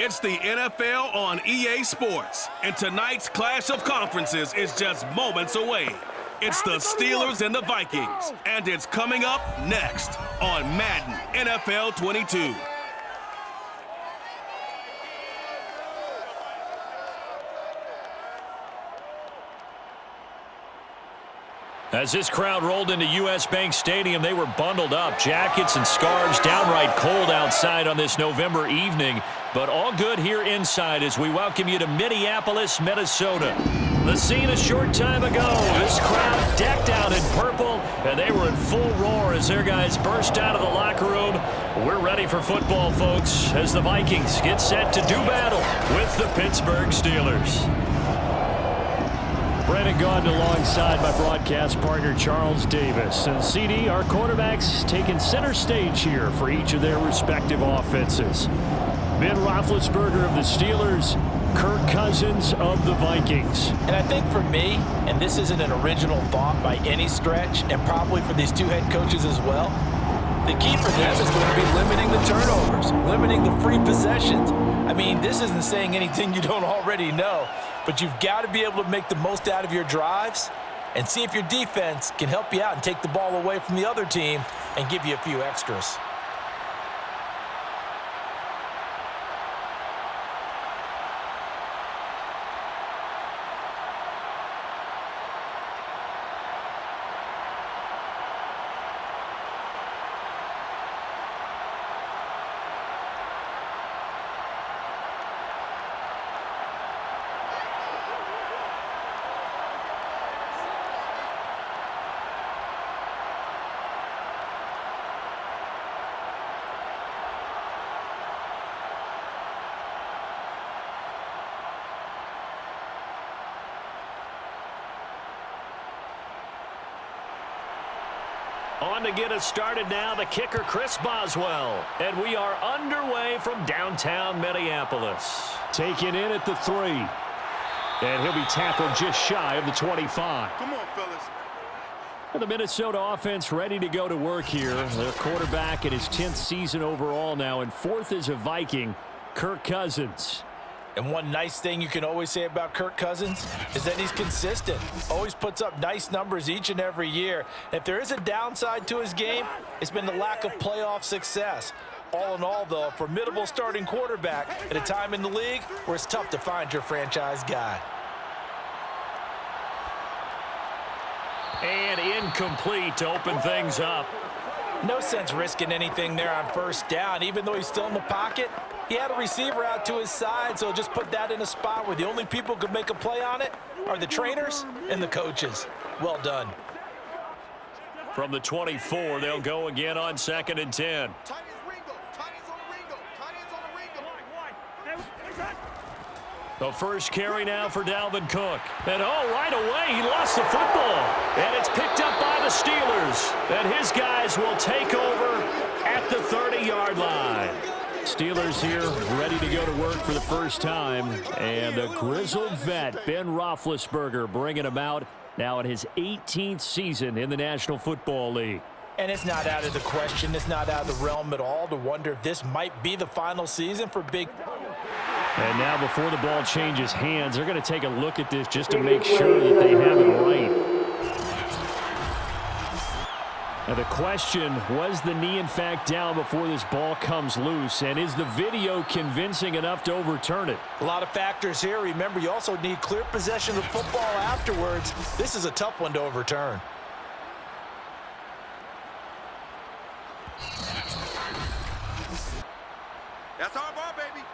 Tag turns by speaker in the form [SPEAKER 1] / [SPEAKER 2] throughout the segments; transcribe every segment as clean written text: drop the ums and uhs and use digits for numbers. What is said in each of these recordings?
[SPEAKER 1] It's the NFL on EA Sports, and tonight's clash of conferences is just moments away. It's the Steelers and the Vikings, and it's coming up next on Madden NFL 22.
[SPEAKER 2] As this crowd rolled into U.S. Bank Stadium, they were bundled up, jackets and scarves, downright cold outside on this November evening, but all good here inside as we welcome you to Minneapolis, Minnesota. The scene a short time ago, this crowd decked out in purple, and they were in full roar as their guys burst out of the locker room. We're ready for football, folks, as the Vikings get set to do battle with the Pittsburgh Steelers. Brandon Gaudin alongside my broadcast partner Charles Davis. And CD, our quarterbacks taking center stage here for each of their respective offenses. Ben Roethlisberger of the Steelers, Kirk Cousins of the Vikings.
[SPEAKER 3] And I think for me, and this isn't an original thought by any stretch, and probably for these two head coaches as well, the key for them is going to be limiting the turnovers, limiting the free possessions. I mean, this isn't saying anything you don't already know, but you've got to be able to make the most out of your drives and see if your defense can help you out and take the ball away from the other team and give you a few extras.
[SPEAKER 2] On to get us started now, the kicker, Chris Boswell. And we are underway from downtown Minneapolis. Taken in at the 3. And he'll be tackled just shy of the 25.
[SPEAKER 1] Come on, fellas.
[SPEAKER 2] The Minnesota offense ready to go to work here. Their quarterback in his 10th season overall now, and 4th as a Viking, Kirk Cousins.
[SPEAKER 3] And one nice thing you can always say about Kirk Cousins is that he's consistent. Always puts up nice numbers each and every year. If there is a downside to his game, it's been the lack of playoff success. All in all, though, a formidable starting quarterback at a time in the league where it's tough to find your franchise guy.
[SPEAKER 2] And incomplete to open things up.
[SPEAKER 3] No sense risking anything there on first down. Even though he's still in the pocket, he had a receiver out to his side, so just put that in a spot where the only people who could make a play on it are the trainers and the coaches. Well done.
[SPEAKER 2] From the 24, they'll go again on 2nd and 10. The first carry now for Dalvin Cook. And right away, he lost the football. And it's picked up by the Steelers. And his guys will take over at the 30-yard line. Steelers here ready to go to work for the first time. And a grizzled vet, Ben Roethlisberger, bringing him out now in his 18th season in the National Football League.
[SPEAKER 3] And it's not out of the question, it's not out of the realm at all to wonder if this might be the final season for Big.
[SPEAKER 2] And now before the ball changes hands, they're going to take a look at this just to make sure that they have it right. Now the question, was the knee in fact down before this ball comes loose? And is the video convincing enough to overturn it?
[SPEAKER 3] A lot of factors here. Remember, you also need clear possession of football afterwards. This is a tough one to overturn.
[SPEAKER 1] That's our ball, baby.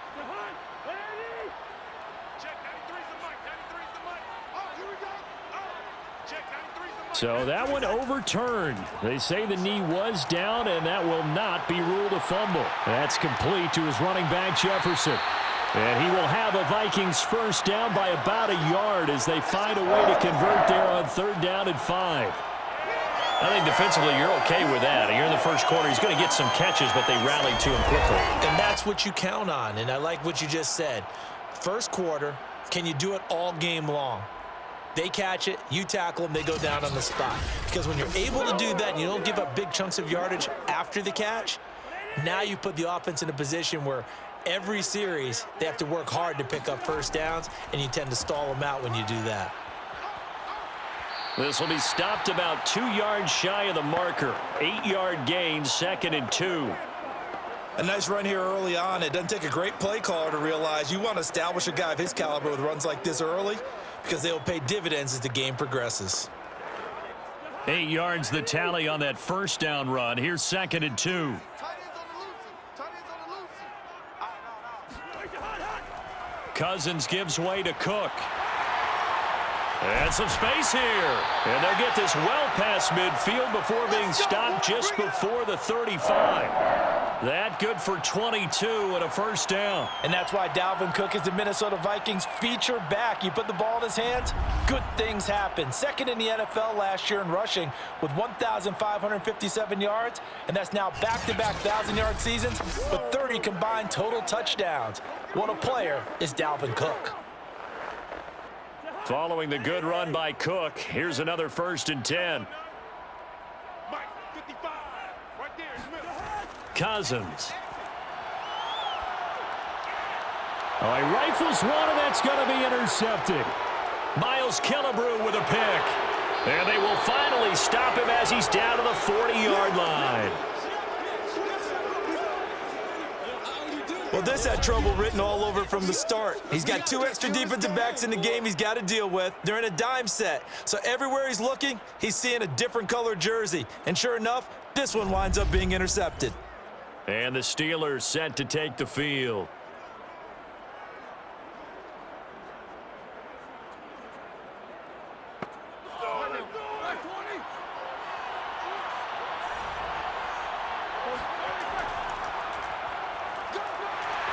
[SPEAKER 2] So that one overturned. They say the knee was down, and that will not be ruled a fumble. That's complete to his running back, Jefferson. And he will have a Vikings first down by about a yard as they find a way to convert there on 3rd down and 5. I think defensively you're okay with that. You're in the first quarter. He's going to get some catches, but they rallied to him quickly.
[SPEAKER 3] And that's what you count on, and I like what you just said. First quarter, can you do it all game long? They catch it, you tackle them, they go down on the spot. Because when you're able to do that and you don't give up big chunks of yardage after the catch, now you put the offense in a position where every series, they have to work hard to pick up first downs, and you tend to stall them out when you do that.
[SPEAKER 2] This will be stopped about 2 yards shy of the marker. 8-yard gain, 2nd and 2.
[SPEAKER 4] A nice run here early on. It doesn't take a great play caller to realize you want to establish a guy of his caliber with runs like this early because they will pay dividends as the game progresses.
[SPEAKER 2] 8 yards the tally on that first down run. Here's 2nd and 2. Cousins gives way to Cook. And some space here. And they'll get this well past midfield before being stopped just before the 35. That good for 22 and a first down.
[SPEAKER 3] And that's why Dalvin Cook is the Minnesota Vikings feature back. You put the ball in his hands, good things happen. Second in the NFL last year in rushing with 1,557 yards, and that's now back-to-back 1,000-yard seasons with 30 combined total touchdowns. What a player is Dalvin Cook.
[SPEAKER 2] Following the good run by Cook, here's another 1st and 10. Cousins. Oh, he rifles one, and that's going to be intercepted. Miles Killebrew with a pick. And they will finally stop him as he's down to the 40-yard line.
[SPEAKER 4] Well, this had trouble written all over it from the start. He's got 2 extra defensive backs in the game he's got to deal with. They're in a dime set. So everywhere he's looking, he's seeing a different colored jersey. And sure enough, this one winds up being intercepted.
[SPEAKER 2] And the Steelers set to take the field.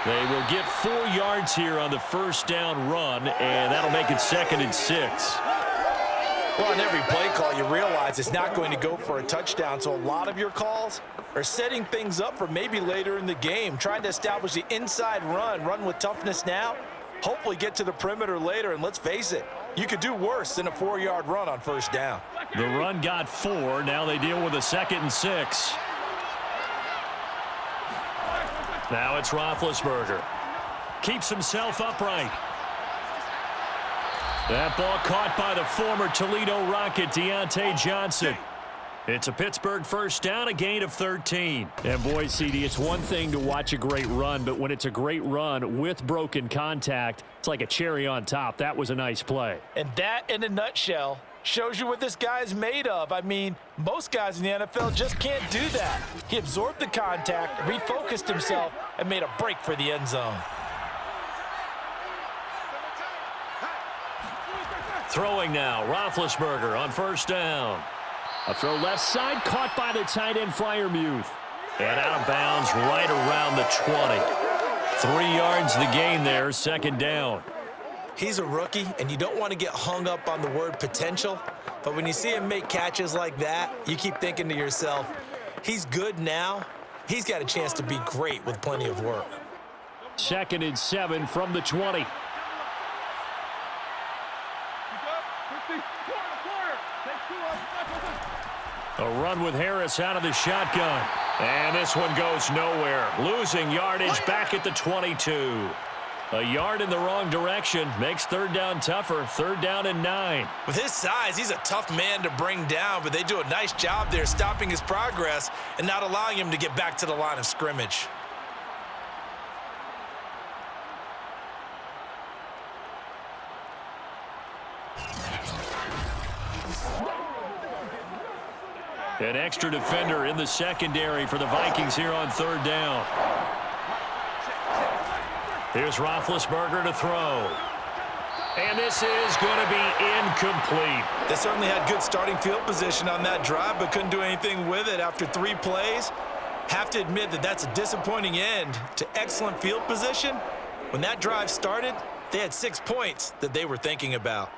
[SPEAKER 2] They will get 4 yards here on the first down run, and that'll make it 2nd and 6.
[SPEAKER 3] Well, on every play call, you realize it's not going to go for a touchdown, so a lot of your calls are setting things up for maybe later in the game, trying to establish the inside run with toughness now, hopefully get to the perimeter later, and let's face it, you could do worse than a 4-yard run on first down.
[SPEAKER 2] The run got 4. Now they deal with a 2nd and 6. Now it's Roethlisberger. Keeps himself upright. That ball caught by the former Toledo Rocket, Deontay Johnson. It's a Pittsburgh first down, a gain of 13.
[SPEAKER 5] And boy, CD, it's one thing to watch a great run, but when it's a great run with broken contact, it's like a cherry on top. That was a nice play.
[SPEAKER 3] And that, in a nutshell, shows you what this guy is made of. I mean, most guys in the NFL just can't do that. He absorbed the contact, refocused himself, and made a break for the end zone.
[SPEAKER 2] Throwing now, Roethlisberger on first down.
[SPEAKER 5] A throw left side, caught by the tight end, Freiermuth.
[SPEAKER 2] And out of bounds right around the 20. 3 yards the gain there, 2nd down.
[SPEAKER 4] He's a rookie, and you don't want to get hung up on the word potential, but when you see him make catches like that, you keep thinking to yourself, he's good now. He's got a chance to be great with plenty of work.
[SPEAKER 5] 2nd and 7 from the 20.
[SPEAKER 2] A run with Harris out of the shotgun. And this one goes nowhere. Losing yardage back at the 22. A yard in the wrong direction makes 3rd down tougher. 3rd down and 9.
[SPEAKER 4] With his size, he's a tough man to bring down, but they do a nice job there stopping his progress and not allowing him to get back to the line of scrimmage.
[SPEAKER 2] An extra defender in the secondary for the Vikings here on 3rd down. Here's Roethlisberger to throw. And this is going to be incomplete.
[SPEAKER 4] They certainly had good starting field position on that drive, but couldn't do anything with it after 3 plays. Have to admit that that's a disappointing end to excellent field position. When that drive started, they had 6 points that they were thinking about.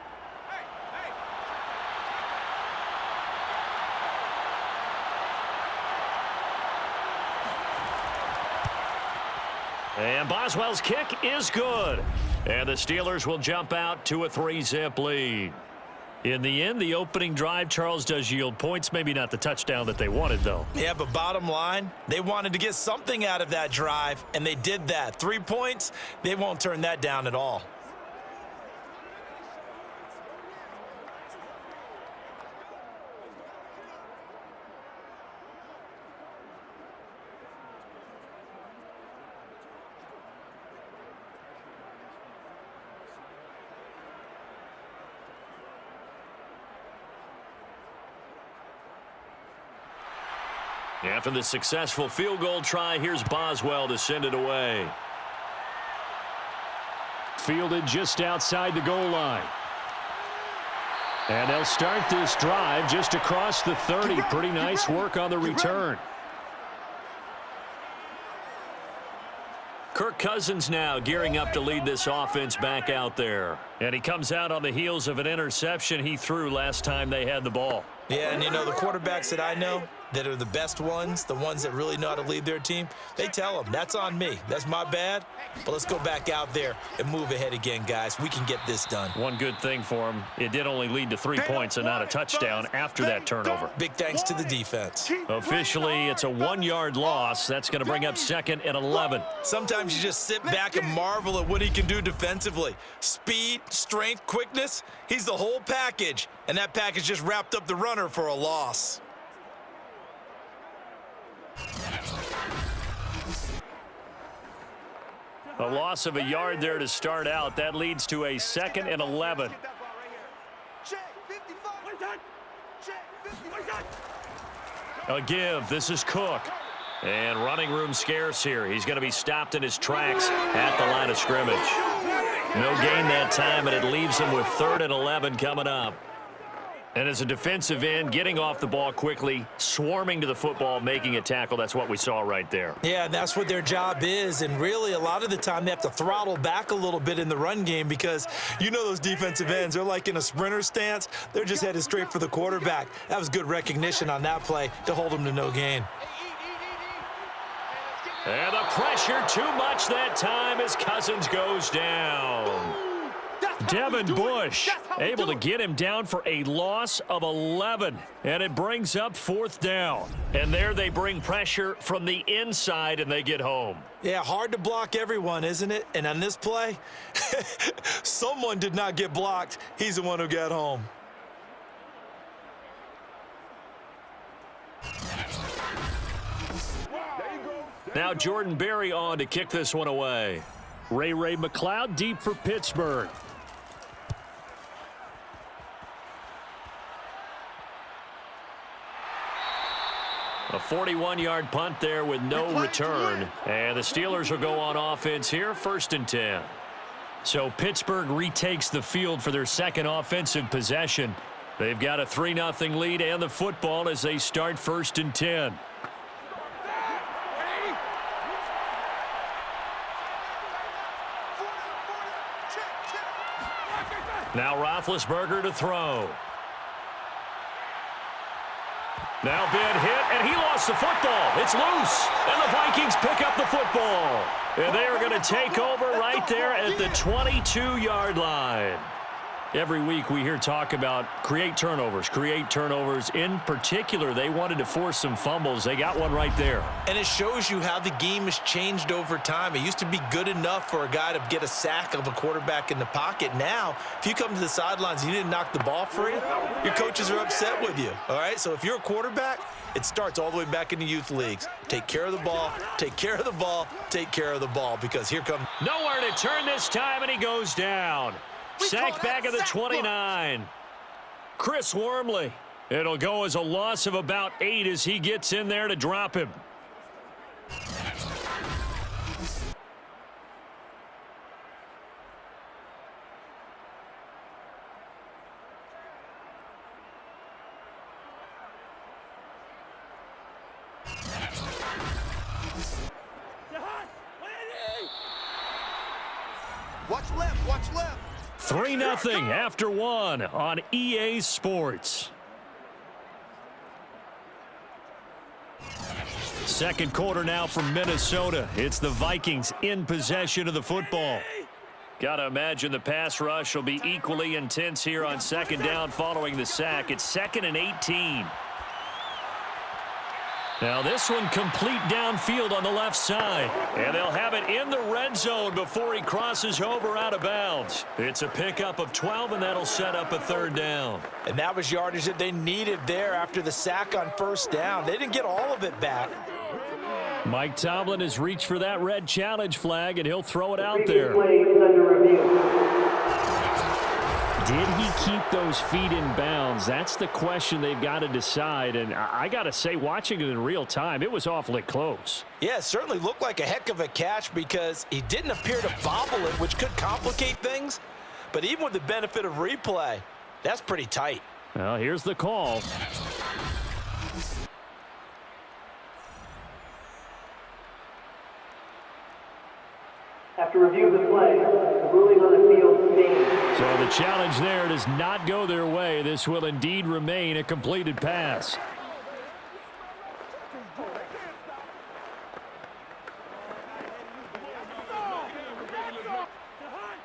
[SPEAKER 2] And Boswell's kick is good. And the Steelers will jump out to a 3-zip lead.
[SPEAKER 5] In the end, the opening drive, Charles, does yield points. Maybe not the touchdown that they wanted, though.
[SPEAKER 4] Yeah, but bottom line, they wanted to get something out of that drive, and they did that. 3 points, they won't turn that down at all.
[SPEAKER 2] After the successful field goal try, here's Boswell to send it away.
[SPEAKER 5] Fielded just outside the goal line. And they'll start this drive just across the 30. Pretty nice work on the return.
[SPEAKER 2] Kirk Cousins now gearing up to lead this offense back out there.
[SPEAKER 5] And he comes out on the heels of an interception he threw last time they had the ball.
[SPEAKER 4] Yeah, and you know, the quarterbacks that I know that are the best ones, the ones that really know how to lead their team, they tell them, that's on me. That's my bad. But let's go back out there and move ahead again, guys. We can get this done.
[SPEAKER 5] One good thing for him, it did only lead to 3 points and not a touchdown after that turnover.
[SPEAKER 4] Big thanks to the defense.
[SPEAKER 2] Officially, it's a 1-yard loss. That's going to bring up 2nd and 11.
[SPEAKER 4] Sometimes you just sit back and marvel at what he can do defensively. Speed, strength, quickness, he's the whole package. And that package just wrapped up the runner for a loss.
[SPEAKER 5] A loss of a yard there to start out. That leads to a 2nd and 11. A give. This is Cook.
[SPEAKER 2] And running room scarce here. He's going to be stopped in his tracks at the line of scrimmage. No gain that time, and it leaves him with 3rd and 11 coming up.
[SPEAKER 5] And as a defensive end, getting off the ball quickly, swarming to the football, making a tackle, that's what we saw right there.
[SPEAKER 4] Yeah, that's what their job is, and really a lot of the time they have to throttle back a little bit in the run game because you know those defensive ends, they're like in a sprinter stance. They're just headed straight for the quarterback. That was good recognition on that play to hold him to no gain.
[SPEAKER 2] And the pressure too much that time as Cousins goes down.
[SPEAKER 5] Devin Bush able to get him down for a loss of 11. And it brings up 4th down. And there they bring pressure from the inside and they get home.
[SPEAKER 4] Yeah, hard to block everyone, isn't it? And on this play, someone did not get blocked. He's the one who got home.
[SPEAKER 2] Now Jordan Berry on to kick this one away.
[SPEAKER 5] Ray McLeod deep for Pittsburgh.
[SPEAKER 2] A 41-yard punt there with no return. And the Steelers will go on offense here, 1st and 10.
[SPEAKER 5] So Pittsburgh retakes the field for their 2nd offensive possession. They've got a 3-0 lead and the football as they start 1st and 10. Now Roethlisberger to throw. Now Ben hit, and he lost the football. It's loose, and the Vikings pick up the football. And they are going to take over right there at the 22-yard line. Every week we hear talk about create turnovers. In particular, they wanted to force some fumbles. They got one right there.
[SPEAKER 4] And it shows you how the game has changed over time. It used to be good enough for a guy to get a sack of a quarterback in the pocket. Now, if you come to the sidelines and you didn't knock the ball free, your coaches are upset with you. All right? So if you're a quarterback, it starts all the way back in the youth leagues. Take care of the ball, take care of the ball, take care of the ball, because here comes...
[SPEAKER 2] Nowhere to turn this time, and he goes down. Sacked back at the 29. Chris Wormley.
[SPEAKER 5] It'll go as a loss of about 8 as he gets in there to drop him.
[SPEAKER 6] Watch left, watch left.
[SPEAKER 5] 3-0 after 1 on EA Sports. Second quarter now from Minnesota. It's the Vikings in possession of the football.
[SPEAKER 2] Got to imagine the pass rush will be equally intense here on second down following the sack. It's 2nd and 18. Now this one complete downfield on the left side. And they'll have it in the red zone before he crosses over out of bounds. It's a pickup of 12, and that'll set up a 3rd down.
[SPEAKER 3] And that was yardage that they needed there after the sack on 1st down. They didn't get all of it back.
[SPEAKER 2] Mike Tomlin has reached for that red challenge flag, and he'll throw it out there. Did he keep those feet in bounds? That's the question they've got to decide. And I got to say, watching it in real time, it was awfully close.
[SPEAKER 3] Yeah, it certainly looked like a heck of a catch because he didn't appear to bobble it, which could complicate things. But even with the benefit of replay, that's pretty tight.
[SPEAKER 2] Well, here's the call.
[SPEAKER 7] After review of the play, the ruling on the field stands.
[SPEAKER 2] So the challenge there does not go their way. This will indeed remain a completed pass.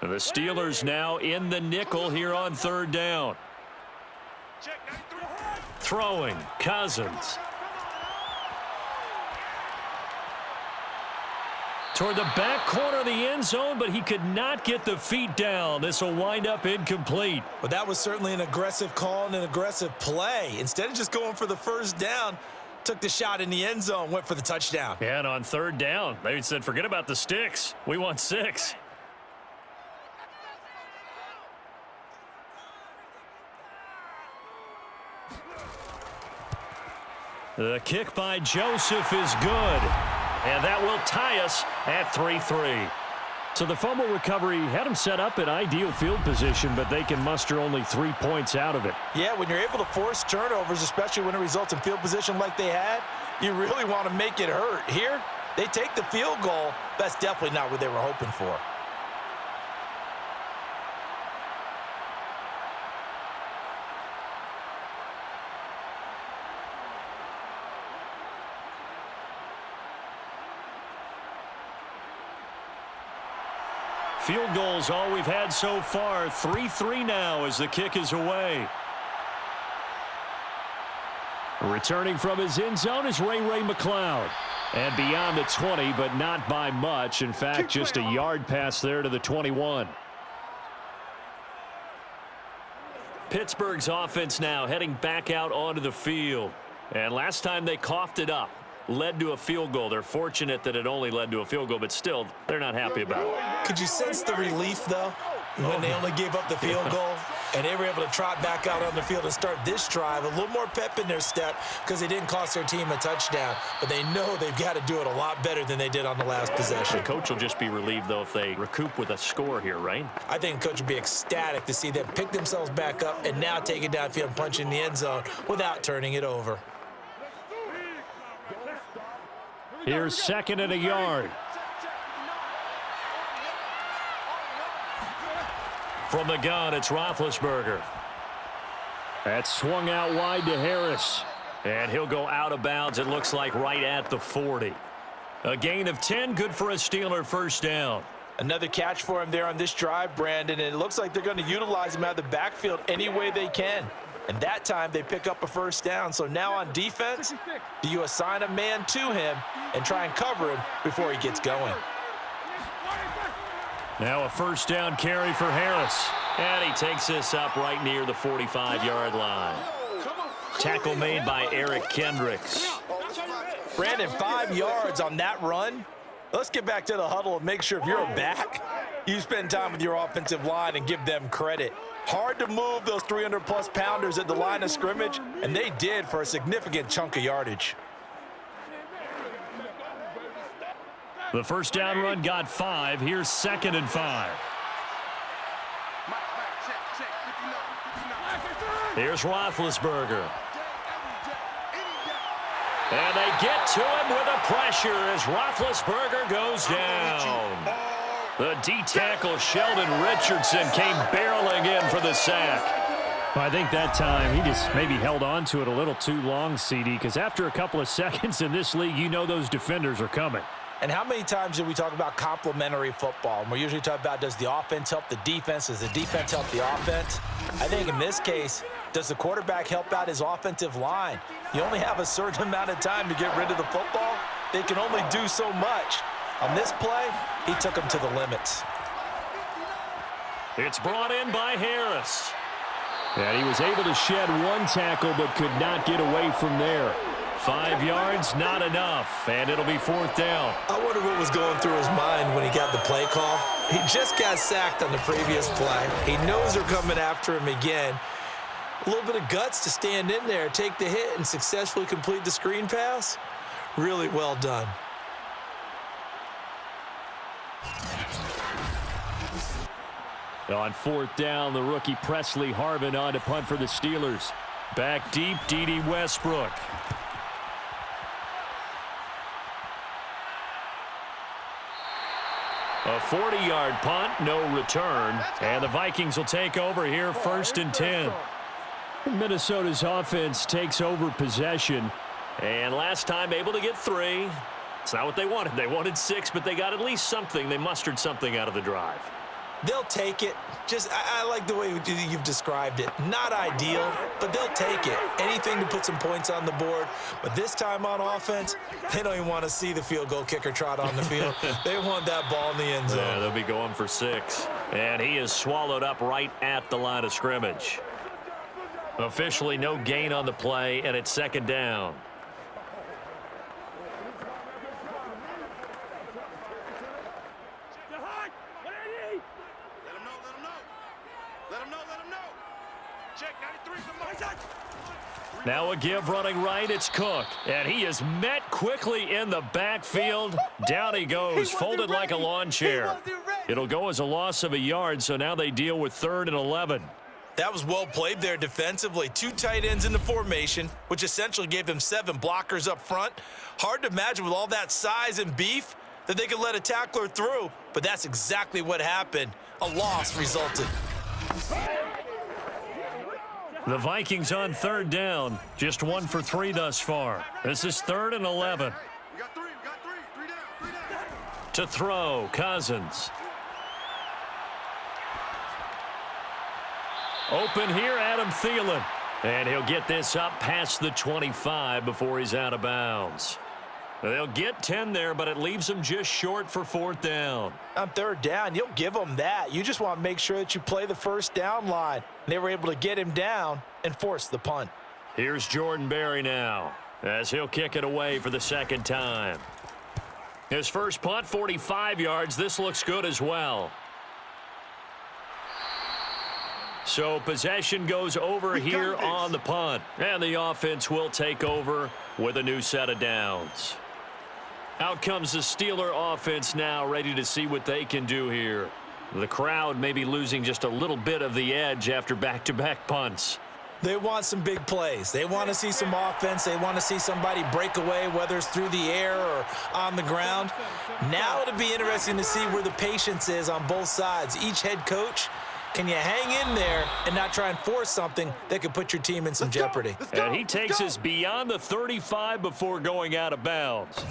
[SPEAKER 2] The Steelers now in the nickel here on 3rd down. Throwing, Cousins. Toward the back corner of the end zone, but he could not get the feet down. This will wind up incomplete.
[SPEAKER 4] But that was certainly an aggressive call and an aggressive play. Instead of just going for the 1st down, took the shot in the end zone, went for the touchdown.
[SPEAKER 2] Yeah, and on 3rd down, they said, forget about the sticks. We want 6. The kick by Joseph is good. And that will tie us at 3-3. So the fumble recovery had them set up in ideal field position, but they can muster only 3 points out of it.
[SPEAKER 3] Yeah, when you're able to force turnovers, especially when it results in field position like they had, you really want to make it hurt. Here, they take the field goal. That's definitely not what they were hoping for.
[SPEAKER 2] Field goals all we've had so far. 3-3 now as the kick is away. Returning from his end zone is Ray McLeod. And beyond the 20, but not by much. In fact, just a yard pass there to the 21. Pittsburgh's offense now heading back out onto the field. And last time they coughed it up, led to a field goal. They're fortunate that it only led to a field goal, but still, they're not happy about it.
[SPEAKER 4] Could you sense the relief, though, when they only gave up the field goal and they were able to trot back out on the field and start this drive? A little more pep in their step because they didn't cost their team a touchdown, but they know they've got to do it a lot better than they did on the last possession.
[SPEAKER 2] The coach will just be relieved, though, if they recoup with a score here, right?
[SPEAKER 4] I think the coach would be ecstatic to see them pick themselves back up and now take it downfield and punch in the end zone without turning it over.
[SPEAKER 2] Here's 2nd and a yard. From the gun, it's Roethlisberger. That's swung out wide to Harris. And he'll go out of bounds, it looks like, right at the 40. A gain of 10, good for a Steeler 1st down.
[SPEAKER 3] Another catch for him there on this drive, Brandon, and it looks like they're going to utilize him out of the backfield any way they can. And that time they pick up a 1st down. So now on defense, do you assign a man to him and try and cover him before he gets going?
[SPEAKER 2] Now a 1st down carry for Harris. And he takes this up right near the 45-yard line. Tackle made by Eric Kendricks.
[SPEAKER 3] Brandon, 5 yards on that run. Let's get back to the huddle and make sure if you're a back, you spend time with your offensive line and give them credit. Hard to move those 300-plus pounders at the line of scrimmage, and they did for a significant chunk of yardage.
[SPEAKER 2] The 1st down run got 5. Here's 2nd and 5. Here's Roethlisberger. And they get to him with a pressure as Roethlisberger goes down. The D-tackle Sheldon Richardson came barreling in for the sack. Well, I think that time he just maybe held on to it a little too long, CD, because after a couple of seconds in this league, you know those defenders are coming.
[SPEAKER 3] And how many times do we talk about complementary football? And we're usually talking about, does the offense help the defense? Does the defense help the offense? I think in this case, does the quarterback help out his offensive line? You only have a certain amount of time to get rid of the football. They can only do so much. On this play, he took them to the limits.
[SPEAKER 5] It's brought in by Harris.
[SPEAKER 2] And he was able to shed one tackle but could not get away from there. 5 yards, not enough, and it'll be 4th down.
[SPEAKER 4] I wonder what was going through his mind when he got the play call. He just got sacked on the previous play. He knows they're coming after him again. A little bit of guts to stand in there, take the hit, and successfully complete the screen pass. Really well done.
[SPEAKER 2] On 4th down, the rookie Presley Harvin on to punt for the Steelers. Back deep, D.D. Westbrook. A 40-yard punt, no return. And the Vikings will take over here 1st and 10. Minnesota's offense takes over possession.
[SPEAKER 5] And last time able to get 3. It's not what they wanted. They wanted 6, but they got at least something. They mustered something out of the drive.
[SPEAKER 4] They'll take it. I like the way you've described it. Not ideal, but they'll take it. Anything to put some points on the board. But this time on offense, they don't even want to see the field goal kicker trot on the field. They want that ball in the end zone.
[SPEAKER 5] Yeah, they'll be going for 6. And he is swallowed up right at the line of scrimmage. Officially no gain on the play, and it's 2nd down. Now a give running right, it's Cook. And he is met quickly in the backfield. Down he goes, folded like a lawn chair. It'll go as a loss of a yard, so now they deal with 3rd and 11.
[SPEAKER 4] That was well played there defensively. 2 tight ends in the formation, which essentially gave them 7 blockers up front. Hard to imagine with all that size and beef that they could let a tackler through, but that's exactly what happened. A loss resulted.
[SPEAKER 5] The Vikings on 3rd down. Just 1 for 3 thus far. This is 3rd and 11.
[SPEAKER 6] We got 3. Three down.
[SPEAKER 5] To throw, Cousins. Open here, Adam Thielen. And he'll get this up past the 25 before he's out of bounds. They'll get 10 there, but it leaves them just short for 4th down.
[SPEAKER 3] On 3rd down, you'll give them that. You just want to make sure that you play the first down line. They were able to get him down and force the punt.
[SPEAKER 5] Here's Jordan Berry now, as he'll kick it away for the 2nd time. His first punt, 45 yards. This looks good as well. So possession goes over here on the punt, and the offense will take over with a new set of downs. Out comes the Steeler offense now, ready to see what they can do here. The crowd may be losing just a little bit of the edge after back-to-back punts.
[SPEAKER 4] They want some big plays. They want to see some offense. They want to see somebody break away, whether it's through the air or on the ground. Now it'll be interesting to see where the patience is on both sides. Each head coach, can you hang in there and not try and force something that could put your team in some jeopardy?
[SPEAKER 5] And he takes us beyond the 35 before going out of bounds.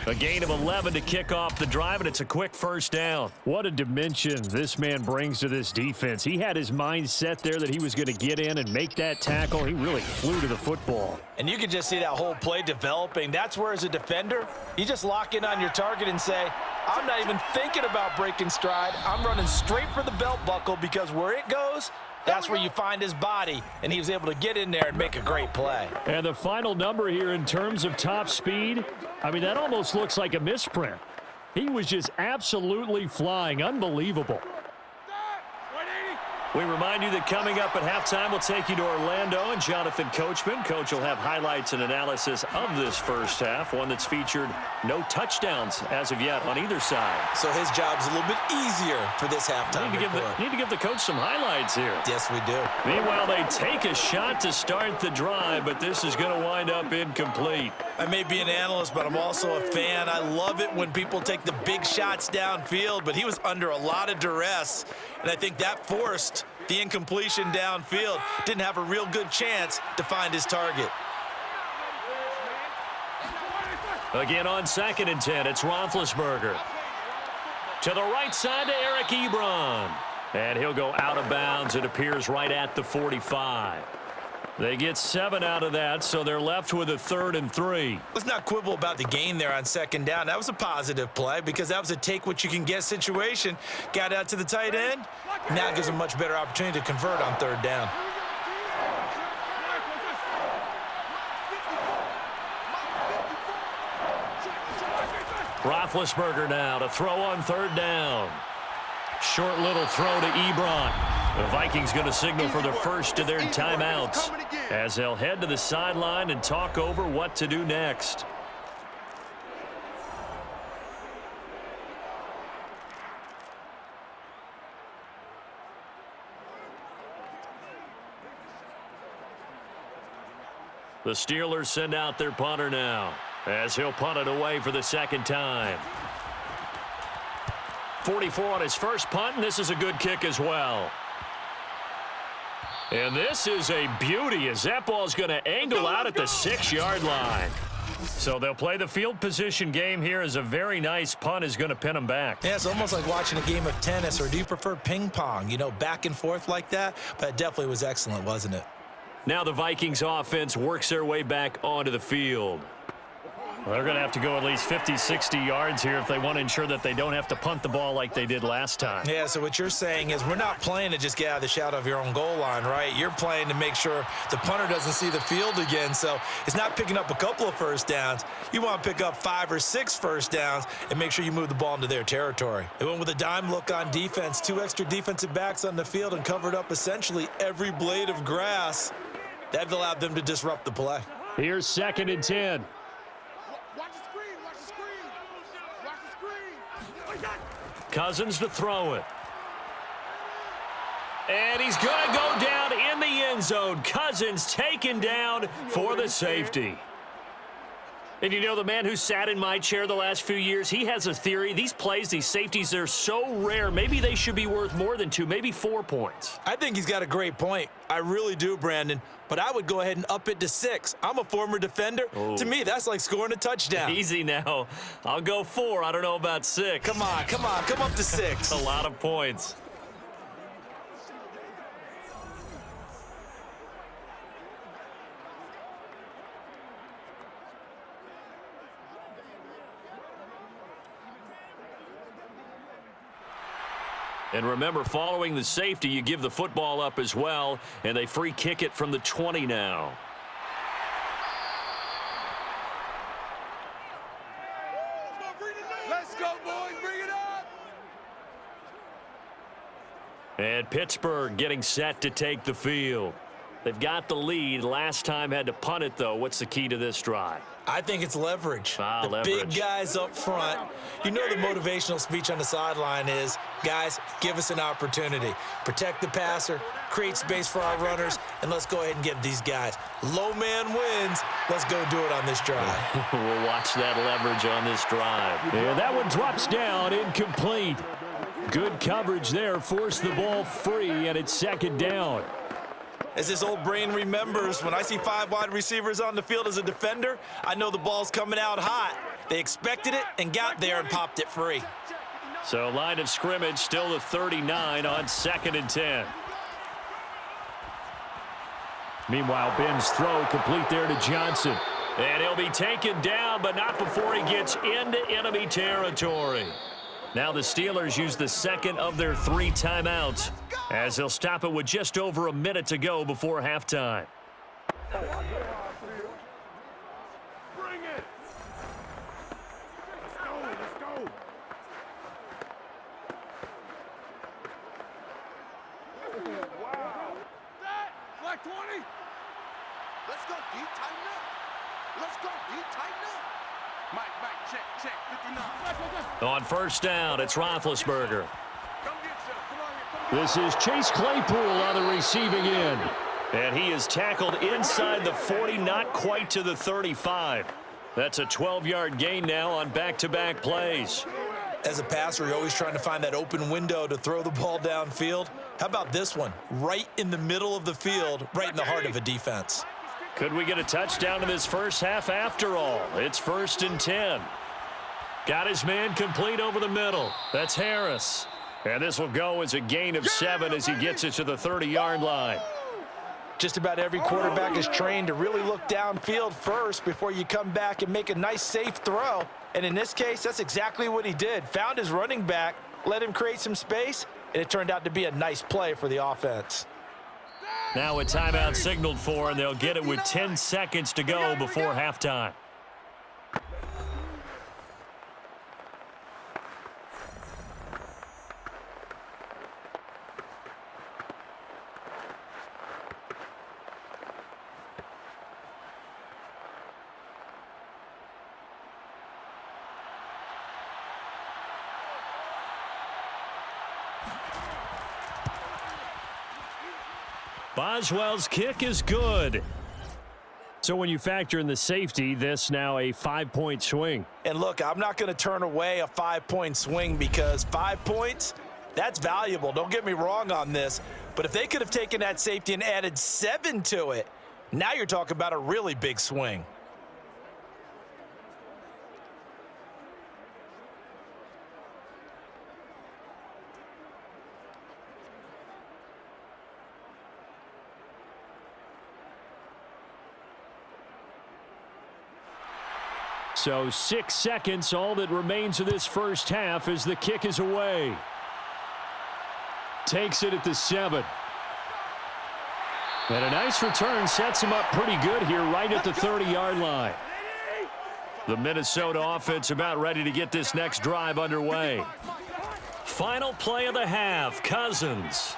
[SPEAKER 5] A gain of 11 to kick off the drive, and it's a quick 1st down.
[SPEAKER 2] What a dimension this man brings to this defense. He had his mind set there that he was going to get in and make that tackle. He really flew to the football.
[SPEAKER 3] And you can just see that whole play developing. That's where, as a defender, you just lock in on your target and say, I'm not even thinking about breaking stride. I'm running straight for the belt buckle, because where it goes, that's where you find his body, and he was able to get in there and make a great play.
[SPEAKER 2] And the final number here in terms of top speed, I mean, that almost looks like a misprint. He was just absolutely flying. Unbelievable.
[SPEAKER 5] We remind you that coming up at halftime, we'll take you to Orlando and Jonathan Coachman. Coach will have highlights and analysis of this first half, one that's featured no touchdowns as of yet on either side.
[SPEAKER 4] So his job's a little bit easier for this halftime.
[SPEAKER 5] Need to give the coach some highlights here.
[SPEAKER 4] Yes, we do.
[SPEAKER 5] Meanwhile, they take a shot to start the drive, but this is going to wind up incomplete.
[SPEAKER 4] I may be an analyst, but I'm also a fan. I love it when people take the big shots downfield, but he was under a lot of duress, and I think that forced the incompletion downfield. Didn't have a real good chance to find his target.
[SPEAKER 2] Again on 2nd and 10, it's Roethlisberger. To the right side to Eric Ebron. And he'll go out of bounds. It appears right at the 45. They get 7 out of that, so they're left with a 3rd and 3.
[SPEAKER 4] Let's not quibble about the gain there on 2nd down. That was a positive play because that was a take-what-you-can-get situation. Got out to the tight end. Now gives them a much better opportunity to convert on 3rd down.
[SPEAKER 2] Roethlisberger now to throw on 3rd down. Short little throw to Ebron. The Vikings going to signal for their first of their timeouts as they'll head to the sideline and talk over what to do next. The Steelers send out their punter now as he'll punt it away for the 2nd time. 44 on his first punt, and this is a good kick as well. And this is a beauty as that ball's going to angle out at the 6-yard line. So they'll play the field position game here as a very nice punt is going to pin them back.
[SPEAKER 4] Yeah, it's almost like watching a game of tennis, or do you prefer ping pong? You know, back and forth like that? But it definitely was excellent, wasn't it?
[SPEAKER 2] Now the Vikings offense works their way back onto the field. Well, they're going to have to go at least 50, 60 yards here if they want to ensure that they don't have to punt the ball like they did last time.
[SPEAKER 4] Yeah, so what you're saying is we're not playing to just get out of the shadow of your own goal line, right? You're playing to make sure the punter doesn't see the field again. So it's not picking up a couple of first downs. You want to pick up 5 or 6 first downs and make sure you move the ball into their territory. They went with a dime look on defense, 2 extra defensive backs on the field and covered up essentially every blade of grass. That allowed them to disrupt the play.
[SPEAKER 2] Here's 2nd and 10.
[SPEAKER 6] Watch the screen, watch the screen. Watch the screen.
[SPEAKER 2] Cousins to throw it. And he's going to go down in the end zone. Cousins taken down for the safety. And you know, the man who sat in my chair the last few years, he has a theory. These plays, these safeties, they're so rare. Maybe they should be worth more than 2, maybe 4 points.
[SPEAKER 4] I think he's got a great point. I really do, Brandon. But I would go ahead and up it to 6. I'm a former defender.
[SPEAKER 2] Oh.
[SPEAKER 4] To me, that's like scoring a touchdown.
[SPEAKER 2] Easy now. I'll go 4. I don't know about 6.
[SPEAKER 4] Come on, come on. Come up to 6.
[SPEAKER 2] A lot of points. And remember, following the safety, you give the football up as well, and they free kick it from the 20 now.
[SPEAKER 6] Let's go, boys. Bring it up.
[SPEAKER 2] And Pittsburgh getting set to take the field. They've got the lead. Last time had to punt it, though. What's the key to this drive?
[SPEAKER 4] I think it's leverage. The
[SPEAKER 2] leverage.
[SPEAKER 4] Big guys up front. You know the motivational speech on the sideline is, guys, give us an opportunity. Protect the passer, create space for our runners, and let's go ahead and get these guys. Low man wins. Let's go do it on this drive.
[SPEAKER 2] We'll watch that leverage on this drive. And that one drops down, incomplete. Good coverage there. Forced the ball free, and it's 2nd down.
[SPEAKER 4] As this old brain remembers, when I see 5 wide receivers on the field as a defender, I know the ball's coming out hot. They expected it and got there and popped it free.
[SPEAKER 2] So line of scrimmage still the 39 on 2nd and 10. Meanwhile, Ben's throw complete there to Johnson. And he'll be taken down, but not before he gets into enemy territory. Now the Steelers use the 2nd of their 3 timeouts as they'll stop it with just over a minute to go before halftime.
[SPEAKER 6] Bring it. Let's go. Let's go. Wow. That. Like 20. Let's go. Deep, tighten up. Let's go. Deep, tighten up. Mike, check. 59.
[SPEAKER 2] On 1st down, it's Roethlisberger.
[SPEAKER 6] Come get some. Come on here.
[SPEAKER 2] This is Chase Claypool on the receiving end. And he is tackled inside the 40, not quite to the 35. That's a 12-yard gain now on back-to-back plays.
[SPEAKER 4] As a passer, you're always trying to find that open window to throw the ball downfield. How about this one? Right in the middle of the field, right in the heart of a defense.
[SPEAKER 5] Could we get a touchdown in this first half after all? It's 1st and 10. Got his man complete over the middle. That's Harris. And this will go as a gain of 7 as he gets it to the 30-yard line.
[SPEAKER 3] Just about every quarterback is trained to really look downfield first before you come back and make a nice, safe throw. And in this case, that's exactly what he did. Found his running back, let him create some space, and it turned out to be a nice play for the offense.
[SPEAKER 2] Now a timeout signaled for, and they'll get it with 10 seconds to go before halftime. Boswell's kick is good. So when you factor in the safety, this now a 5-point swing.
[SPEAKER 3] And look, I'm not going to turn away a 5-point swing because 5 points, that's valuable. Don't get me wrong on this. But if they could have taken that safety and added 7 to it, now you're talking about a really big swing.
[SPEAKER 2] So 6 seconds, all that remains of this first half as the kick is away. Takes it at the 7. And a nice return sets him up pretty good here right at the 30-yard line. The Minnesota offense about ready to get this next drive underway. Final play of the half, Cousins.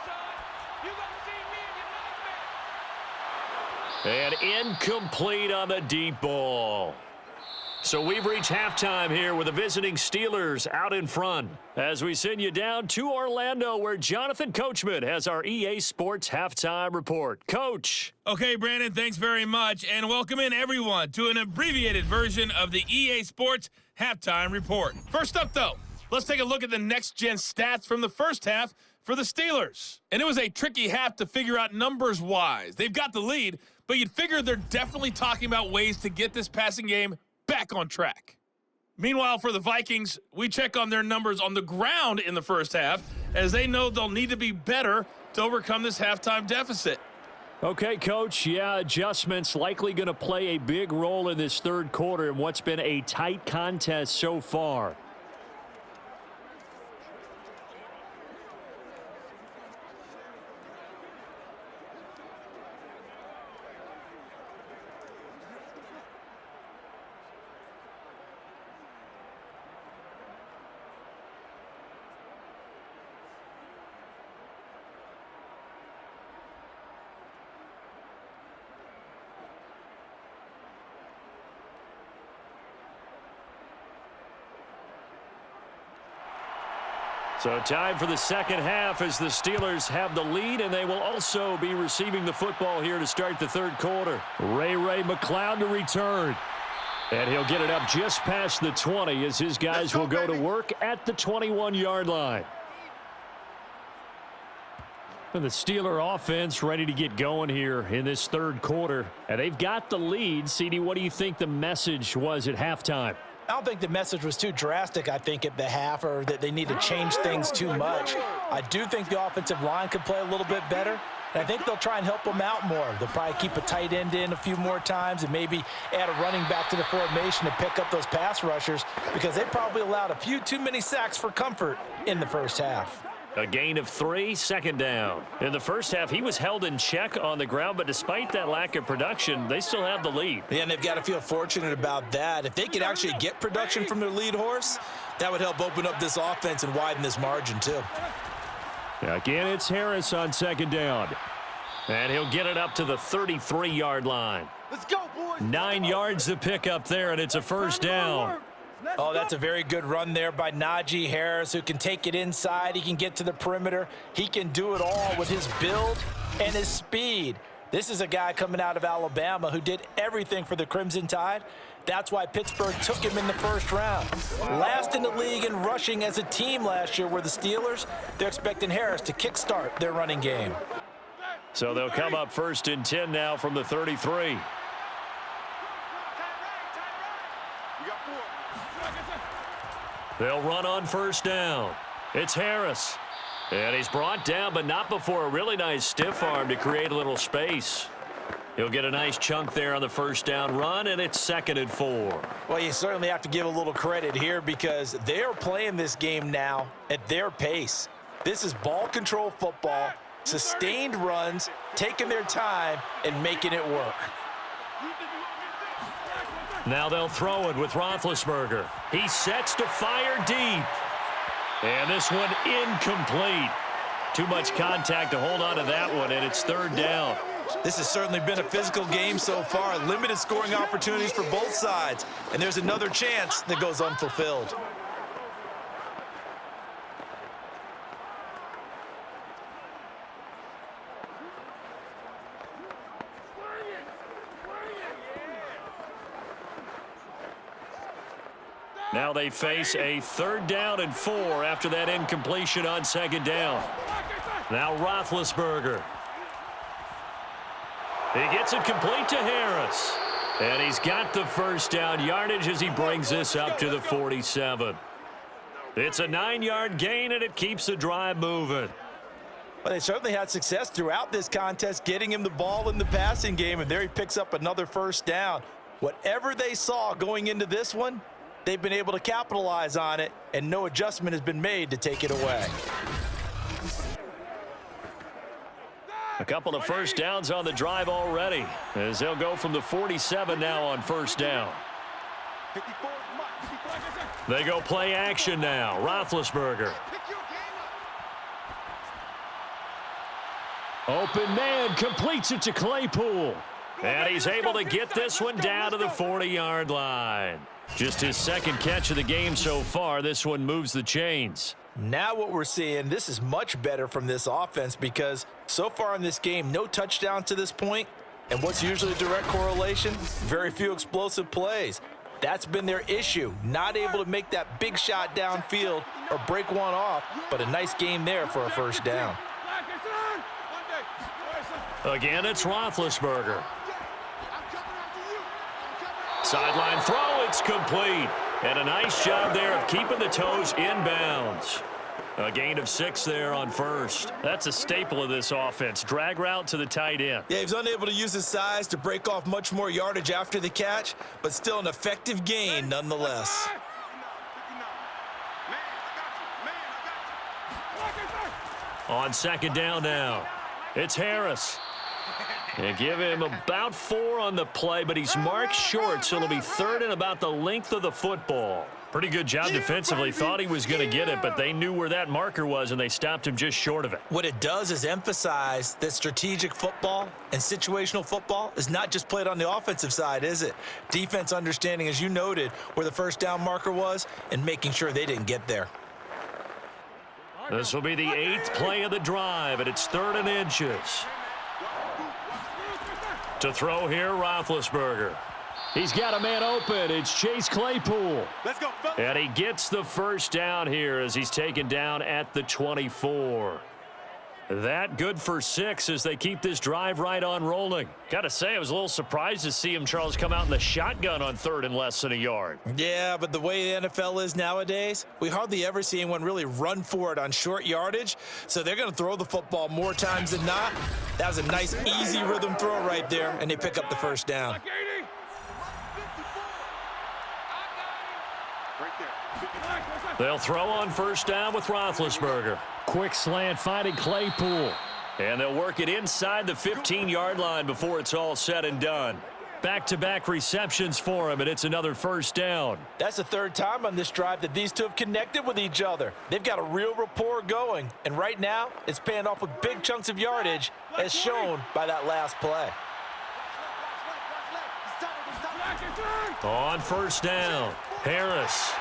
[SPEAKER 2] And incomplete on the deep ball. So we've reached halftime here with the visiting Steelers out in front as we send you down to Orlando where Jonathan Coachman has our EA Sports Halftime Report. Coach.
[SPEAKER 8] Okay, Brandon, thanks very much, and welcome in everyone to an abbreviated version of the EA Sports Halftime Report. First up, though, let's take a look at the next-gen stats from the first half for the Steelers. And it was a tricky half to figure out numbers-wise. They've got the lead, but you'd figure they're definitely talking about ways to get this passing game back on track. Meanwhile, for the Vikings, we check on their numbers on the ground in the first half as they know they'll need to be better to overcome this halftime deficit.
[SPEAKER 2] Okay, Coach, yeah, adjustments likely going to play a big role in this third quarter in what's been a tight contest so far. So time for the second half as the Steelers have the lead, and they will also be receiving the football here to start the third quarter. Ray McCloud to return. And he'll get it up just past the 20 as his guys will go to work at the 21-yard line. And the Steeler offense ready to get going here in this third quarter. And they've got the lead. CD, what do you think the message was at halftime?
[SPEAKER 3] I don't think the message was too drastic, I think, at the half, or that they need to change things too much. I do think the offensive line could play a little bit better, and I think they'll try and help them out more. They'll probably keep a tight end in a few more times and maybe add a running back to the formation to pick up those pass rushers because they probably allowed a few too many sacks for comfort in the first half.
[SPEAKER 2] A gain of 3, second down. In the first half, he was held in check on the ground, but despite that lack of production, they still have the lead.
[SPEAKER 3] Yeah, and they've got to feel fortunate about that. If they could actually get production from their lead horse, that would help open up this offense and widen this margin, too.
[SPEAKER 2] Again, it's Harris on second down. And he'll get it up to the 33-yard line.
[SPEAKER 6] Let's go, boys.
[SPEAKER 2] 9 yards to pick up there, and it's a first down.
[SPEAKER 3] Oh, that's a very good run there by Najee Harris, who can take it inside. He can get to the perimeter. He can do it all with his build and his speed. This is a guy coming out of Alabama who did everything for the Crimson Tide. That's why Pittsburgh took him in the first round. Last in the league in rushing as a team last year were the Steelers. They're expecting Harris to kickstart their running game.
[SPEAKER 2] So they'll come up 1st and 10 now from the 33. They'll run on first down. It's Harris. And he's brought down, but not before a really nice stiff arm to create a little space. He'll get a nice chunk there on the first down run, and it's 2nd and 4.
[SPEAKER 3] Well, you certainly have to give a little credit here because they're playing this game now at their pace. This is ball control football, sustained runs, taking their time, and making it work.
[SPEAKER 2] Now they'll throw it with Roethlisberger. He sets to fire deep. And this one incomplete. Too much contact to hold on to that one, and it's 3rd down.
[SPEAKER 4] This has certainly been a physical game so far. Limited scoring opportunities for both sides. And there's another chance that goes unfulfilled.
[SPEAKER 2] Now they face a 3rd down and 4 after that incompletion on 2nd down. Now Roethlisberger. He gets it complete to Harris. And he's got the first down yardage as he brings this up to the 47. It's a 9-yard gain, and it keeps the drive moving.
[SPEAKER 4] Well, they certainly had success throughout this contest, getting him the ball in the passing game, and there he picks up another first down. Whatever they saw going into this one, they've been able to capitalize on it, and no adjustment has been made to take it away.
[SPEAKER 2] A couple of first downs on the drive already, as they'll go from the 47 now on first down. They go play action now. Roethlisberger. Open man, completes it to Claypool. And he's able to get this one down to the 40-yard line. Just his 2nd catch of the game so far. This one moves the chains.
[SPEAKER 4] Now what we're seeing, this is much better from this offense because so far in this game, no touchdowns to this point. And what's usually a direct correlation? Very few explosive plays. That's been their issue. Not able to make that big shot downfield or break one off, but a nice game there for a first down.
[SPEAKER 2] Again, it's Roethlisberger. Sideline throw, it's complete. And a nice job there of keeping the toes inbounds. A gain of 6 there on first. That's a staple of this offense. Drag route to the tight end.
[SPEAKER 4] Yeah, he was unable to use his size to break off much more yardage after the catch, but still an effective gain nonetheless.
[SPEAKER 2] On 2nd down now, it's Harris. And give him about 4 on the play, but he's marked short, so it'll be 3rd and about the length of the football. Pretty good job defensively. Thought he was going to get it, but they knew where that marker was, and they stopped him just short of it.
[SPEAKER 4] What it does is emphasize that strategic football and situational football is not just played on the offensive side, is it? Defense understanding, as you noted, where the first down marker was and making sure they didn't get there.
[SPEAKER 2] This will be the 8th play of the drive, and it's 3rd and inches. To throw here, Roethlisberger. He's got a man open. It's Chase Claypool.
[SPEAKER 6] Let's go, fellas.
[SPEAKER 2] And he gets the first down here as he's taken down at the 24. That good for 6 as they keep this drive right on rolling. Got to say, I was a little surprised to see him, Charles, come out in the shotgun on 3rd and less than a yard.
[SPEAKER 4] Yeah, but the way the NFL is nowadays, we hardly ever see anyone really run for it on short yardage, so they're going to throw the football more times than not. That was a nice, easy rhythm throw right there, and they pick up the first down.
[SPEAKER 2] They'll throw on first down with Roethlisberger. Quick slant finding Claypool. And they'll work it inside the 15-yard line before it's all said and done. Back-to-back receptions for him, and it's another first down.
[SPEAKER 4] That's the 3rd time on this drive that these two have connected with each other. They've got a real rapport going, and right now it's paying off with big chunks of yardage as shown by that last play.
[SPEAKER 2] On first down, Harris.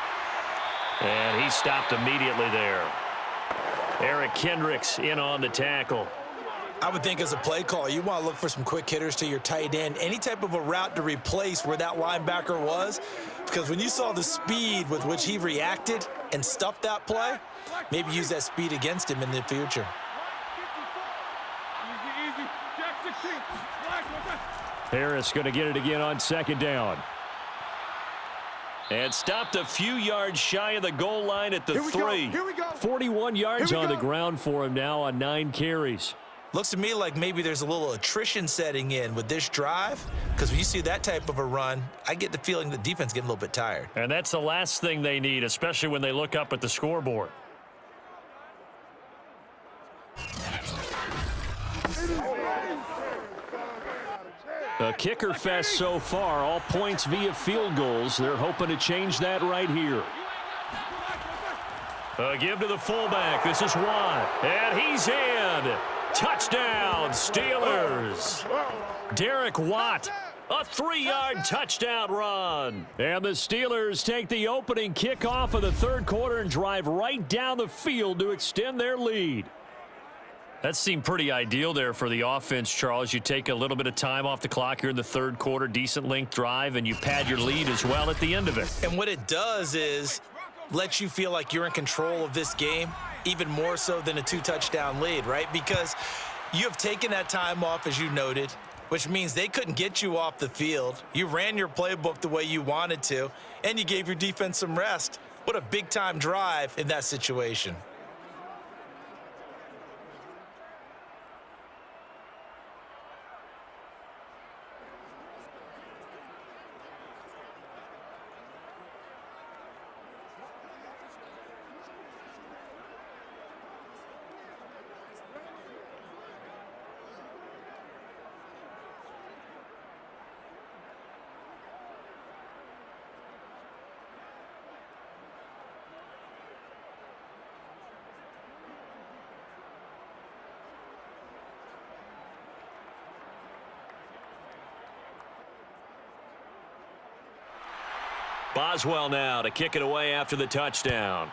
[SPEAKER 2] And he stopped immediately there. Eric Kendricks in on the tackle.
[SPEAKER 4] I would think as a play caller, you want to look for some quick hitters to your tight end, any type of a route to replace where that linebacker was, because when you saw the speed with which he reacted and stuffed that play, maybe use that speed against him in the future.
[SPEAKER 2] Harris going to get it again on 2nd down. And stopped a few yards shy of the goal line at the 3.
[SPEAKER 6] Here we go.
[SPEAKER 2] 41 yards on the ground for him now on 9 carries.
[SPEAKER 4] Looks to me like maybe there's a little attrition setting in with this drive, because when you see that type of a run, I get the feeling the defense getting a little bit tired.
[SPEAKER 2] And that's the last thing they need, especially when they look up at the scoreboard. A kicker fest so far, all points via field goals. They're hoping to change that right here. A give to the fullback. This is Watt, and he's in. Touchdown, Steelers. Derek Watt, a 3-yard touchdown run. And the Steelers take the opening kickoff of the third quarter and drive right down the field to extend their lead. That seemed pretty ideal there for the offense, Charles. You take a little bit of time off the clock here in the third quarter, decent length drive, and you pad your lead as well at the end of it.
[SPEAKER 4] And what it does is let you feel like you're in control of this game, even more so than a 2-touchdown lead, right? Because you have taken that time off, as you noted, which means they couldn't get you off the field. You ran your playbook the way you wanted to, and you gave your defense some rest. What a big-time drive in that situation.
[SPEAKER 2] Boswell now to kick it away after the touchdown.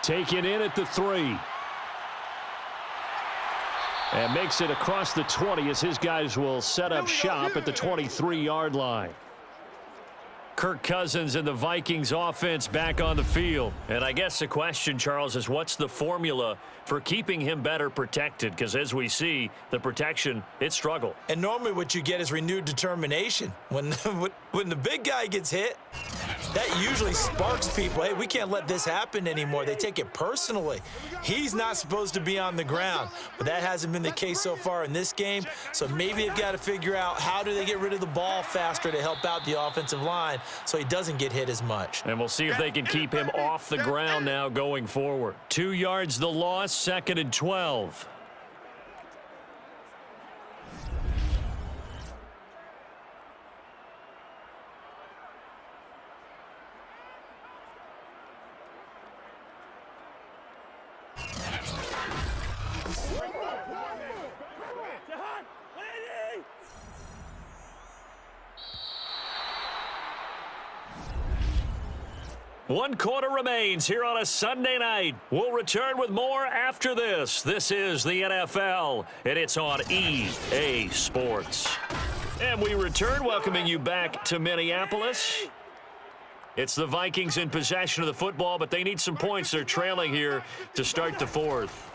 [SPEAKER 2] Taken in at the 3. And makes it across the 20 as his guys will set up shop at the 23-yard line. Kirk Cousins and the Vikings offense back on the field. And I guess the question, Charles, is what's the formula for keeping him better protected? Because as we see, the protection, it struggled.
[SPEAKER 4] And normally what you get is renewed determination. When the big guy gets hit, that usually sparks people. Hey, we can't let this happen anymore. They take it personally. He's not supposed to be on the ground, but that hasn't been the case so far in this game. So maybe they've got to figure out how do they get rid of the ball faster to help out the offensive line so he doesn't get hit as much.
[SPEAKER 2] And we'll see if they can keep him off the ground now going forward. 2 yards the loss, 2nd and 12. One quarter remains here on a Sunday night. We'll return with more after this. This is the NFL, and it's on EA Sports. And we return, welcoming you back to Minneapolis. It's the Vikings in possession of the football, but they need some points. They're trailing here to start the fourth.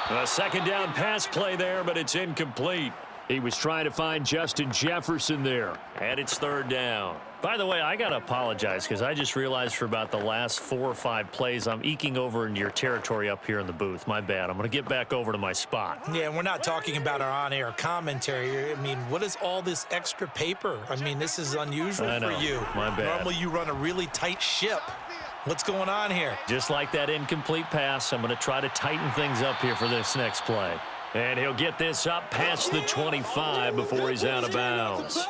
[SPEAKER 2] A second down pass play there, but it's incomplete. He was trying to find Justin Jefferson there. And it's 3rd down. By the way, I got to apologize because I just realized for about the last 4 or 5 plays, I'm eking over into your territory up here in the booth. My bad. I'm going to get back over to my spot.
[SPEAKER 4] Yeah, and we're not talking about our on-air commentary. I mean, what is all this extra paper? I mean, this is unusual for you.
[SPEAKER 2] My bad.
[SPEAKER 4] Normally you run a really tight ship. What's going on here?
[SPEAKER 2] Just like that incomplete pass, I'm going to try to tighten things up here for this next play. And he'll get this up past the 25 before he's out of bounds.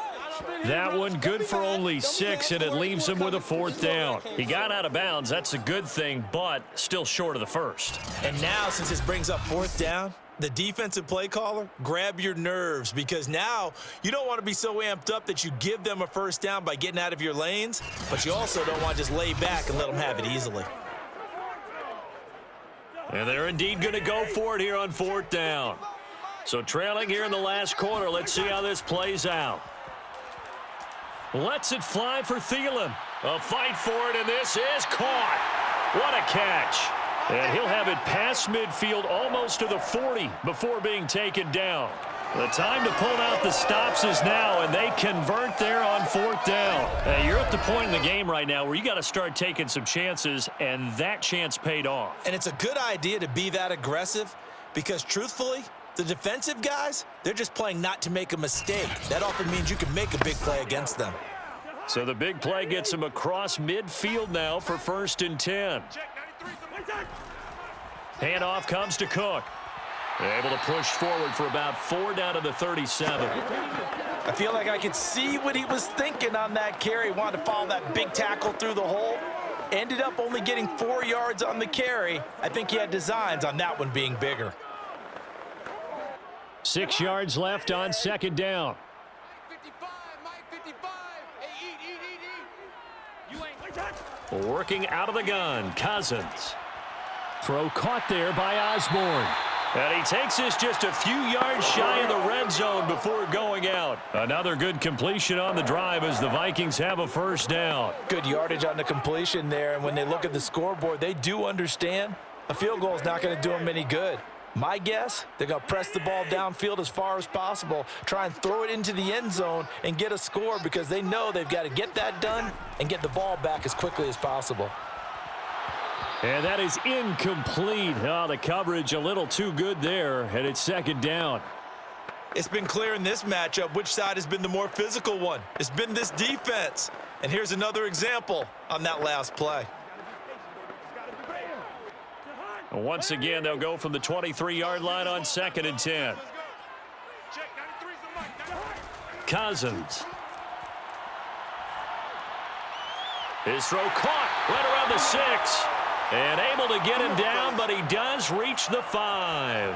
[SPEAKER 2] That one good for only 6, and it leaves him with a 4th down. He got out of bounds. That's a good thing, but still short of the first.
[SPEAKER 4] And now, since this brings up 4th down, the defensive play caller, grab your nerves, because now you don't want to be so amped up that you give them a 1st down by getting out of your lanes, but you also don't want to just lay back and let them have it easily.
[SPEAKER 2] And they're indeed going to go for it here on 4th down. So trailing here in the last quarter. Let's see how this plays out. Lets it fly for Thielen. A fight for it, and this is caught. What a catch. And he'll have it past midfield almost to the 40 before being taken down. The time to pull out the stops is now, and they convert there on 4th down. You're at the point in the game right now where you got to start taking some chances, and that chance paid off.
[SPEAKER 4] And it's a good idea to be that aggressive because, truthfully, the defensive guys, they're just playing not to make a mistake. That often means you can make a big play against them.
[SPEAKER 2] So the big play gets him across midfield now for 1st and 10. Handoff comes to Cook. Able to push forward for about 4 down to the 37.
[SPEAKER 3] I feel like I could see what he was thinking on that carry. Wanted to follow that big tackle through the hole. Ended up only getting 4 yards on the carry. I think he had designs on that one being bigger.
[SPEAKER 2] 6 yards left on 2nd down. Working out of the gun, Cousins. Throw caught there by Osborne. And he takes this just a few yards shy of the red zone before going out. Another good completion on the drive as the Vikings have a 1st down.
[SPEAKER 3] Good yardage on the completion there, and when they look at the scoreboard, they do understand a field goal is not going to do them any good. My guess, they're going to press the ball downfield as far as possible, try and throw it into the end zone and get a score because they know they've got to get that done and get the ball back as quickly as possible.
[SPEAKER 2] And that is incomplete. Oh, the coverage a little too good there, and it's 2nd down.
[SPEAKER 4] It's been clear in this matchup which side has been the more physical one. It's been this defense. And here's another example on that last play.
[SPEAKER 2] Once again, they'll go from the 23-yard line on 2nd and 10. Cousins. His throw caught right around the 6. And able to get him down, but he does reach the 5.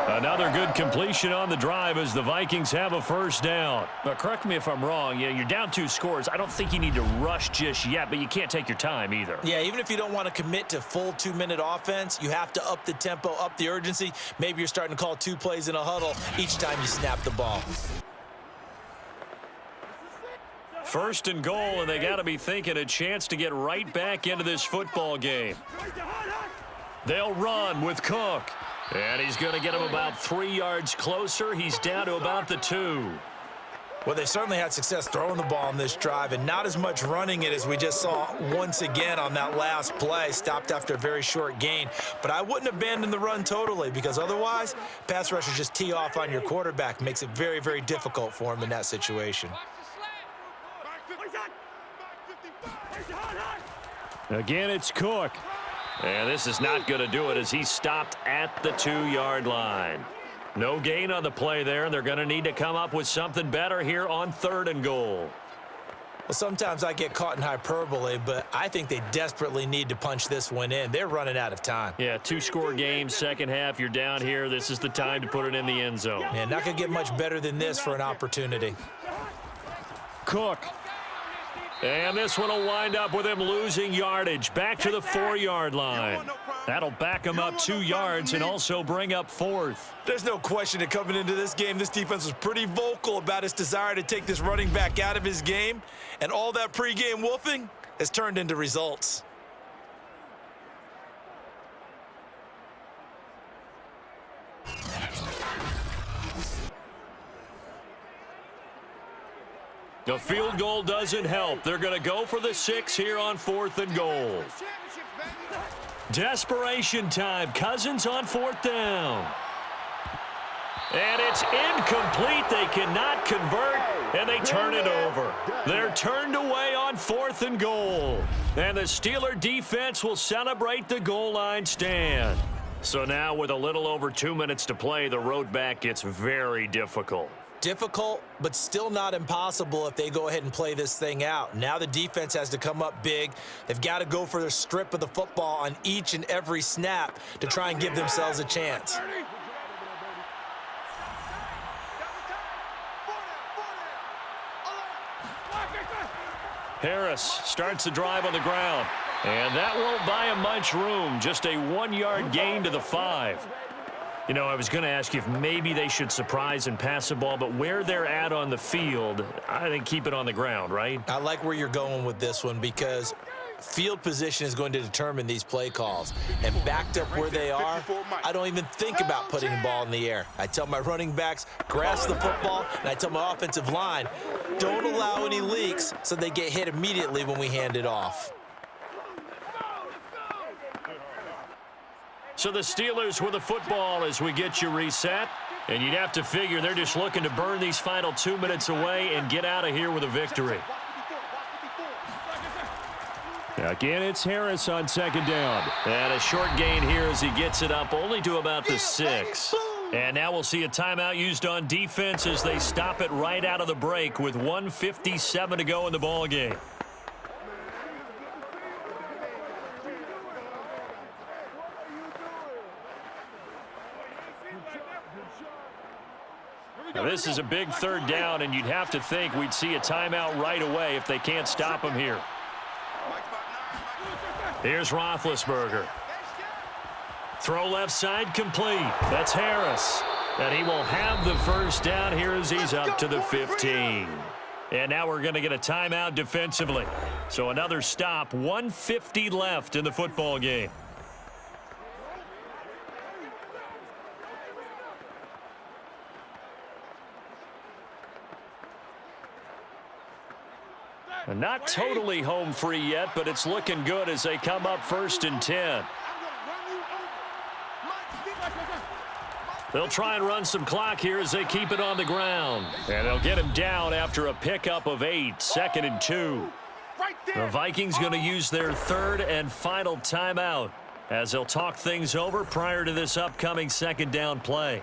[SPEAKER 2] Another good completion on the drive as the Vikings have a 1st down. But correct me if I'm wrong. Yeah, you're down 2 scores. I don't think you need to rush just yet, but you can't take your time either.
[SPEAKER 4] Yeah, even if you don't want to commit to full 2-minute offense, you have to up the tempo, up the urgency. Maybe you're starting to call 2 plays in a huddle each time you snap the ball.
[SPEAKER 2] 1st and goal, and they got to be thinking a chance to get right back into this football game. They'll run with Cook, and he's going to get him about 3 yards closer. He's down to about the 2.
[SPEAKER 4] Well, they certainly had success throwing the ball on this drive and not as much running it as we just saw once again on that last play. Stopped after a very short gain. But I wouldn't abandon the run totally because otherwise, pass rushers just tee off on your quarterback. Makes it very, very difficult for him in that situation.
[SPEAKER 2] Again, it's Cook. And this is not going to do it as he stopped at the 2-yard line. No gain on the play there, and they're going to need to come up with something better here on 3rd and goal.
[SPEAKER 4] Well, sometimes I get caught in hyperbole, but I think they desperately need to punch this one in. They're running out of time.
[SPEAKER 2] Yeah, 2-score game, second half, you're down here. This is the time to put it in the end zone.
[SPEAKER 4] Man, not going to get much better than this for an opportunity.
[SPEAKER 2] Cook. And this one will wind up with him losing yardage back to the 4-yard line. That'll back him up 2 yards and also bring up 4th.
[SPEAKER 4] There's no question that coming into this game, this defense was pretty vocal about its desire to take this running back out of his game. And all that pregame woofing has turned into results.
[SPEAKER 2] The field goal doesn't help. They're going to go for the 6 here on 4th and goal. Desperation time. Cousins on 4th down. And it's incomplete. They cannot convert, and they turn it over. They're turned away on 4th and goal. And the Steeler defense will celebrate the goal line stand. So now with a little over 2 minutes to play, the road back gets very difficult.
[SPEAKER 4] Difficult, but still not impossible if they go ahead and play this thing out. Now the defense has to come up big. They've got to go for their strip of the football on each and every snap to try and give themselves a chance.
[SPEAKER 2] Harris starts the drive on the ground. And that won't buy him much room. Just a 1-yard gain to the 5. You know, I was going to ask you if maybe they should surprise and pass the ball, but where they're at on the field, I think keep it on the ground, right?
[SPEAKER 4] I like where you're going with this one because Field position is going to determine these play calls. And backed up where they are, I don't even think about putting the ball in the air. I tell my running backs, grasp the football, and I tell my offensive line, don't allow any leaks so they get hit immediately when we hand it off.
[SPEAKER 2] So the Steelers with the football as we get you reset. And you'd have to figure they're just looking to burn these final 2 minutes away and get out of here with a victory. Again, it's Harris on second down. And a short gain here as he gets it up only to about the 6. And now we'll see a timeout used on defense as they stop it right out of the break with 1:57 to go in the ball game. Now, this is a big third down, and you'd have to think we'd see a timeout right away if they can't stop him here. Here's Roethlisberger. Throw left side complete. That's Harris. And he will have the first down here as he's up to the 15. And now we're going to get a timeout defensively. So another stop, 1:50 left in the football game. And not totally home free yet, but it's looking good as they come up 1st and 10. They'll try and run some clock here as they keep it on the ground. And they'll get him down after a pickup of 8, 2nd and 2. The Vikings going to use their 3rd and final timeout as they'll talk things over prior to this upcoming 2nd down play.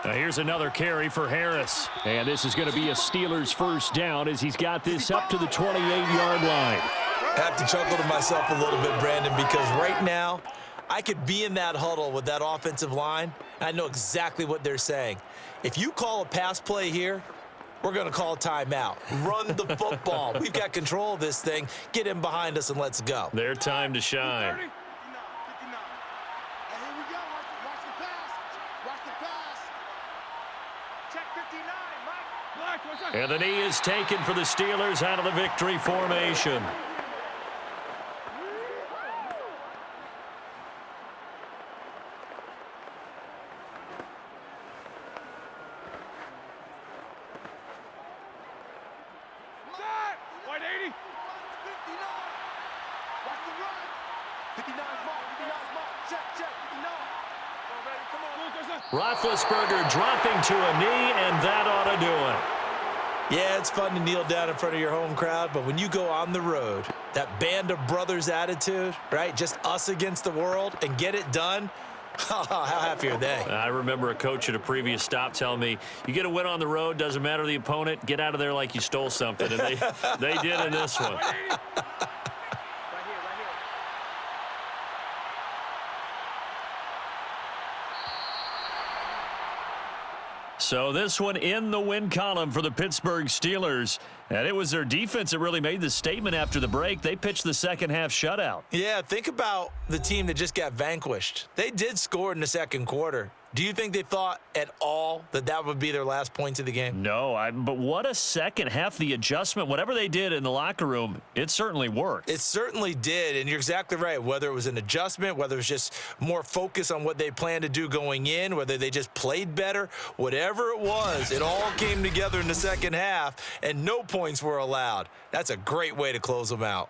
[SPEAKER 2] Now here's another carry for Harris. And this is going to be a Steelers first down as he's got this up to the 28-yard line.
[SPEAKER 4] I have to chuckle to myself a little bit, Brandon, because right now I could be in that huddle with that offensive line, and I know exactly what they're saying. If you call a pass play here, we're going to call a timeout. Run the football. We've got control of this thing. Get him behind us and let's go.
[SPEAKER 2] Their time to shine. And the knee is taken for the Steelers out of the victory formation. Roethlisberger dropping to a knee, and that ought to do it.
[SPEAKER 4] Yeah, it's fun to kneel down in front of your home crowd, but when you go on the road, that band of brothers attitude, right? Just us against the world and get it done. How happy are they?
[SPEAKER 2] I remember a coach at a previous stop telling me, you get a win on the road, doesn't matter the opponent, get out of there like you stole something. And they did in this one. So this one in the win column for the Pittsburgh Steelers. And it was their defense that really made the statement after the break. They pitched the second half shutout.
[SPEAKER 4] Yeah, think about the team that just got vanquished. They did score in the second quarter. Do you think they thought at all that that would be their last points of the game?
[SPEAKER 2] No, but what a second half. The adjustment, whatever they did in the locker room, it certainly worked.
[SPEAKER 4] It certainly did, and you're exactly right. Whether it was an adjustment, whether it was just more focus on what they planned to do going in, whether they just played better, whatever it was, it all came together in the second half, and no points were allowed. That's a great way to close them out.